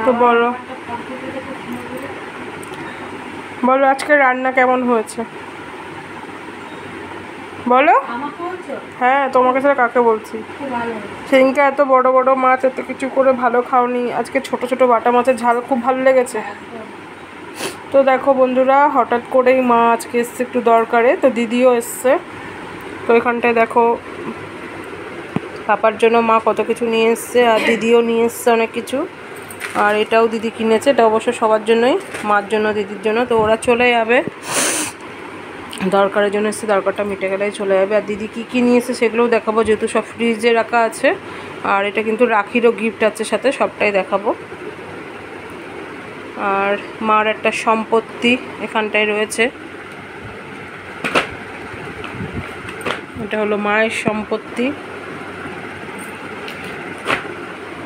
তো বলো বলো আজকে রান্না কেমন হয়েছে বলো। হ্যাঁ তোমাকে ছাড়া কাকে বলছি। সেদিনকে এত বড় বড় মাছ এত কিছু করে ভালো খাওনি, আজকে ছোট ছোট বাটা মাছের ঝাল খুব ভালো লেগেছে। তো দেখো বন্ধুরা, হঠাৎ করেই মা আজকে এসছে একটু দরকারে, তো দিদিও এসছে। তো এখানটায় দেখো পাপার জন্য মা কত কিছু নিয়ে এসছে, আর দিদিও নিয়ে এসছে অনেক কিছু। আর এটাও দিদি কিনেছে, এটা অবশ্য সবার জন্যই, মার জন্য দিদির জন্য। তো ওরা চলে যাবে, দরকারের জন্য এসছে, দরকারটা মিটে গেলেই চলে যাবে। আর দিদি কী কী নিয়ে এসছে সেগুলোও দেখাবো, যেহেতু সব ফ্রিজে রাখা আছে। আর এটা কিন্তু রাখিরও গিফট আছে সাথে, সবটাই দেখাবো। আর মার একটা সম্পত্তি এখানটায় রয়েছে, এটা হলো মায়ের সম্পত্তি।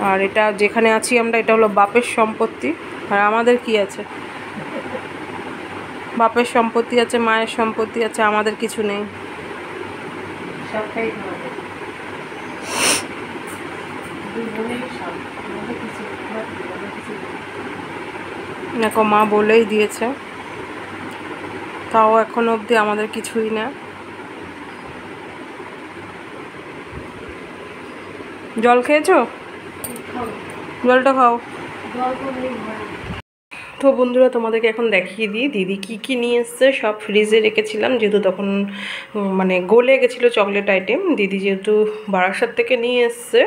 আর এটা যেখানে আছি আমরা, এটা হলো বাপের সম্পত্তি। আর আমাদের কি আছে? বাপের সম্পত্তি আছে, মায়ের সম্পত্তি আছে, আমাদের কিছু নেই। দেখো মা বলেই দিয়েছে, তাও এখনো অবধি আমাদের কিছুই না। জল খেয়েছো? জলটা খাও। তো বন্ধুরা তোমাদেরকে এখন দেখিয়ে দিই দিদি কি কি নিয়ে এসছে। সব ফ্রিজে রেখেছিলাম, যেহেতু তখন মানে গলে গেছিলো চকলেট আইটেম। দিদি যেহেতু বারাসাত থেকে নিয়ে এসছে,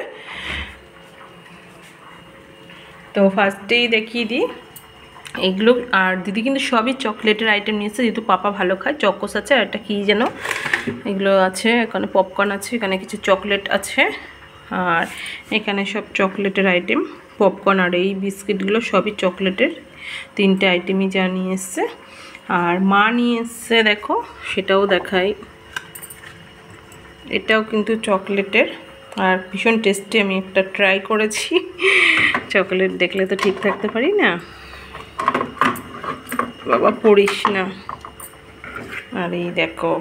তো ফার্স্টেই দেখিয়ে দিই এগুলো। আর দিদি কিন্তু সবই চকলেটের আইটেম নিয়ে এসছে, যেহেতু পাপা ভালো খায়। চকোস আছে, আর একটা কী যেন এগুলো আছে, এখানে পপকর্ন আছে, এখানে কিছু চকলেট আছে। আর এখানে সব চকলেটের আইটেম, পপকর্ন আর এই বিস্কিটগুলো সবই চকলেটের। তিনটে আইটেমই যা নিয়ে এসছে। আর মা নিয়ে এসছে দেখো, সেটাও দেখাই। এটাও কিন্তু চকলেটের, আর ভীষণ টেস্টি। আমি একটা ট্রাই করেছি, চকলেট দেখলে তো ঠিক থাকতে পারি না, বাবা পড়িস না। আর এই দেখো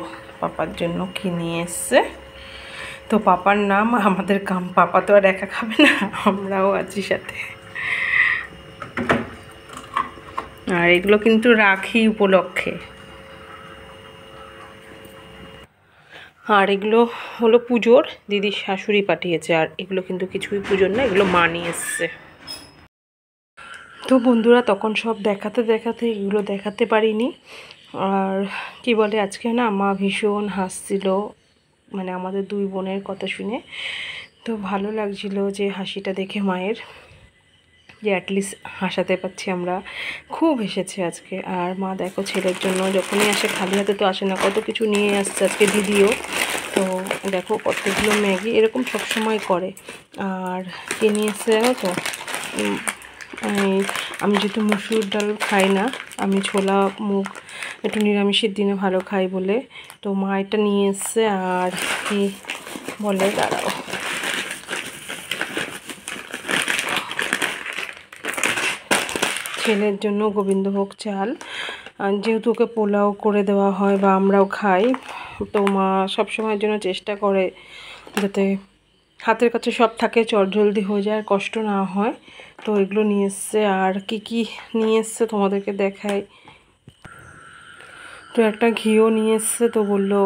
পাপার জন্য কি নিয়ে এসছে। তো পাপার নাম আমাদের কাম, পাপা তো আর একা খাবে না, আমরাও আছি সাথে। আর এগুলো কিন্তু রাখি উপলক্ষে। আর এগুলো হলো পুজোর, দিদির শাশুড়ি পাঠিয়েছে। আর এগুলো কিন্তু কিছুই পুজোর না, এগুলো মা নিয়ে এসছে। তো বন্ধুরা তখন সব দেখাতে দেখাতে এগুলো দেখাতে পারিনি। আর কি বলে, আজকে না মা ভীষণ হাসছিল, মানে আমাদের দুই বোনের কথা শুনে। তো ভালো লাগছিল যে হাসিটা দেখে মায়ের, যে অ্যাটলিস্ট হাসাতে পারছি আমরা। খুব হেসেছে আজকে। আর মা দেখো ছেলের জন্য যখনই আসে খালি হাতে তো আসে না, কত কিছু নিয়ে আসছে আজকে দিদিও। তো দেখো কতগুলো ম্যাগি, এরকম সবসময় করে। আর কে নিয়ে এসছে জানো তো, আমি যেহেতু মুসুর ডাল খাই না, আমি ছোলা মুগ একটু নিরামিষের দিনে ভালো খাই বলে, তো মা এটা নিয়ে এসছে। আর কি বলে, দাঁড়াও, ছেলের জন্য গোবিন্দভোগ চাল, যেহেতু ওকে পোলাও করে দেওয়া হয় বা আমরাও খাই, তো মা সবসময়ের জন্য চেষ্টা করে যাতে হাতের কাছে সব থাকে, চটজলদি হয়ে যায়, আর কষ্ট না হয়। তো এগুলো নিয়ে এসছে। আর কি কি নিয়ে এসছে তোমাদেরকে দেখাই। তো একটা ঘিও নিয়ে এসছে, তো বললো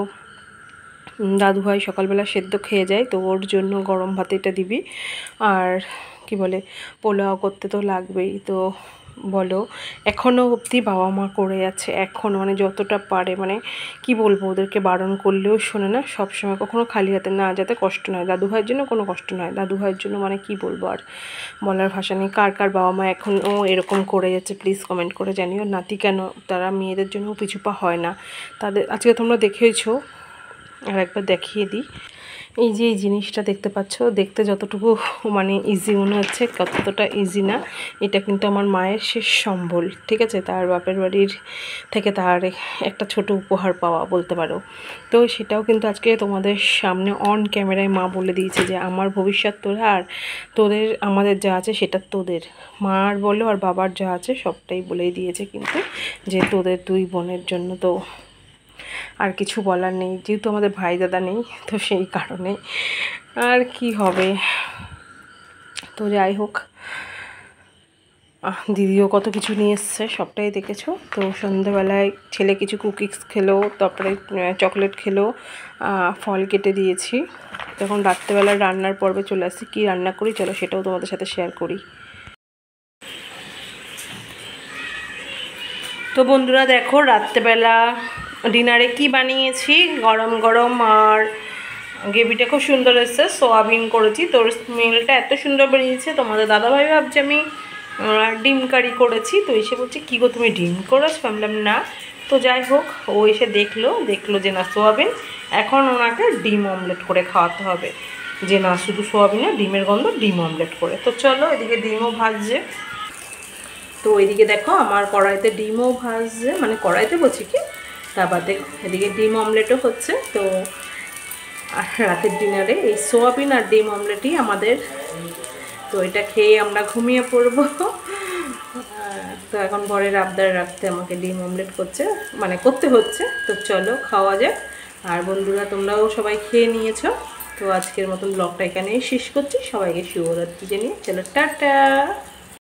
দাদুভাই সকালবেলা সেদ্ধ খেয়ে যায়, তো ওর জন্য গরম ভাতে এটা দিবি। আর কি বলে, পোলাও করতে তো লাগবেই। তো বলো, এখনও অবধি বাবা মা করে যাচ্ছে, এখন মানে যতটা পারে, মানে কি বলবো, ওদেরকে বারণ করলেও শোনে না। সব সময় কখনো খালি হাতে না, যাতে কষ্ট নয়, দাদুভাইয়ের জন্য কোনো কষ্ট নয়। দাদুভাইয়ের জন্য মানে কি বলবো, আর বলার ভাষা নেই। কার কার বাবা মা এখনও এরকম করে যাচ্ছে প্লিজ কমেন্ট করে জানিও। নাতি কেন তারা মেয়েদের জন্য পিছু পা হয় না তাদের। আজকে তোমরা দেখেইছো, আর একবার দেখিয়ে দিই। এই যে এই জিনিসটা দেখতে পাচ্ছ, দেখতে যতটুকু মানে ইজি মনে হচ্ছে, কতটা ইজি না। এটা কিন্তু আমার মায়ের শেষ সম্বল, ঠিক আছে, তার বাপের বাড়ির থেকে তার একটা ছোট উপহার পাওয়া বলতে পারো। তো সেটাও কিন্তু আজকে তোমাদের সামনে অন ক্যামেরায় মা বলে দিয়েছে যে আমার ভবিষ্যৎ তোরা, আর তোদের আমাদের যা আছে সেটা তোদের। মার বলো আর বাবার যা আছে সবটাই বলেই দিয়েছে কিন্তু, যে তোদের দুই বোনের জন্য। তো আর কিছু বলার নেই, যেহেতু আমাদের ভাই দাদা নেই, তো সেই কারণে আর কি হবে। তো যাই হোক, দিদিও কত কিছু নিয়ে এসছে, সবটাই দেখেছো। তো সন্ধ্যেবেলায় ছেলে কিছু কুকিজ খেলো, তারপরে চকলেট খেলো, ফল কেটে দিয়েছি। তখন রাত্রেবেলা রান্নার পর্বে চলে আসছি। কী রান্না করি চলো সেটাও তোমাদের সাথে শেয়ার করি। তো বন্ধুরা দেখো রাত্রেবেলা ডিনারে কি বানিয়েছি। গরম গরম আর গ্রেভিটা খুব সুন্দর এসেছে, সোয়াবিন করেছি। তোর স্মেলটা এত সুন্দর বেরিয়েছে, তোমাদের দাদাভাই ভাবছে আমি ডিম কারি করেছি। তো এসে বলছে কী গো তুমি ডিম করেছো? ভাবলাম না। তো যাই হোক, ও এসে দেখলো যে না সোয়াবিন, এখন ওনাকে ডিম অমলেট করে খাওয়াতে হবে। যে না শুধু সোয়াবিন না, ডিমের গন্ধ, ডিম অমলেট করে। তো চলো, এদিকে ডিমও ভাজছে। তো এদিকে দেখো আমার কড়াইতে ডিমও ভাজছে, মানে কড়াইতে বলছি কি, তা বাদে এদিকে ডিম অমলেটও হচ্ছে। তো রাতের ডিনারে এই সোয়াবিন আর ডিম অমলেটই আমাদের। তো এটা খেয়ে আমরা ঘুমিয়ে পড়বো। তো এখন বরের আবদার রাখতে আমাকে ডিম অমলেট করতে হচ্ছে। তো চলো খাওয়া যাক। আর বন্ধুরা তোমরাও সবাই খেয়ে নিয়েছো। তো আজকের মতন ব্লগটা এখানেই শেষ করছি। সবাইকে শুভরাত্রি জানিয়ে চলো টাটা।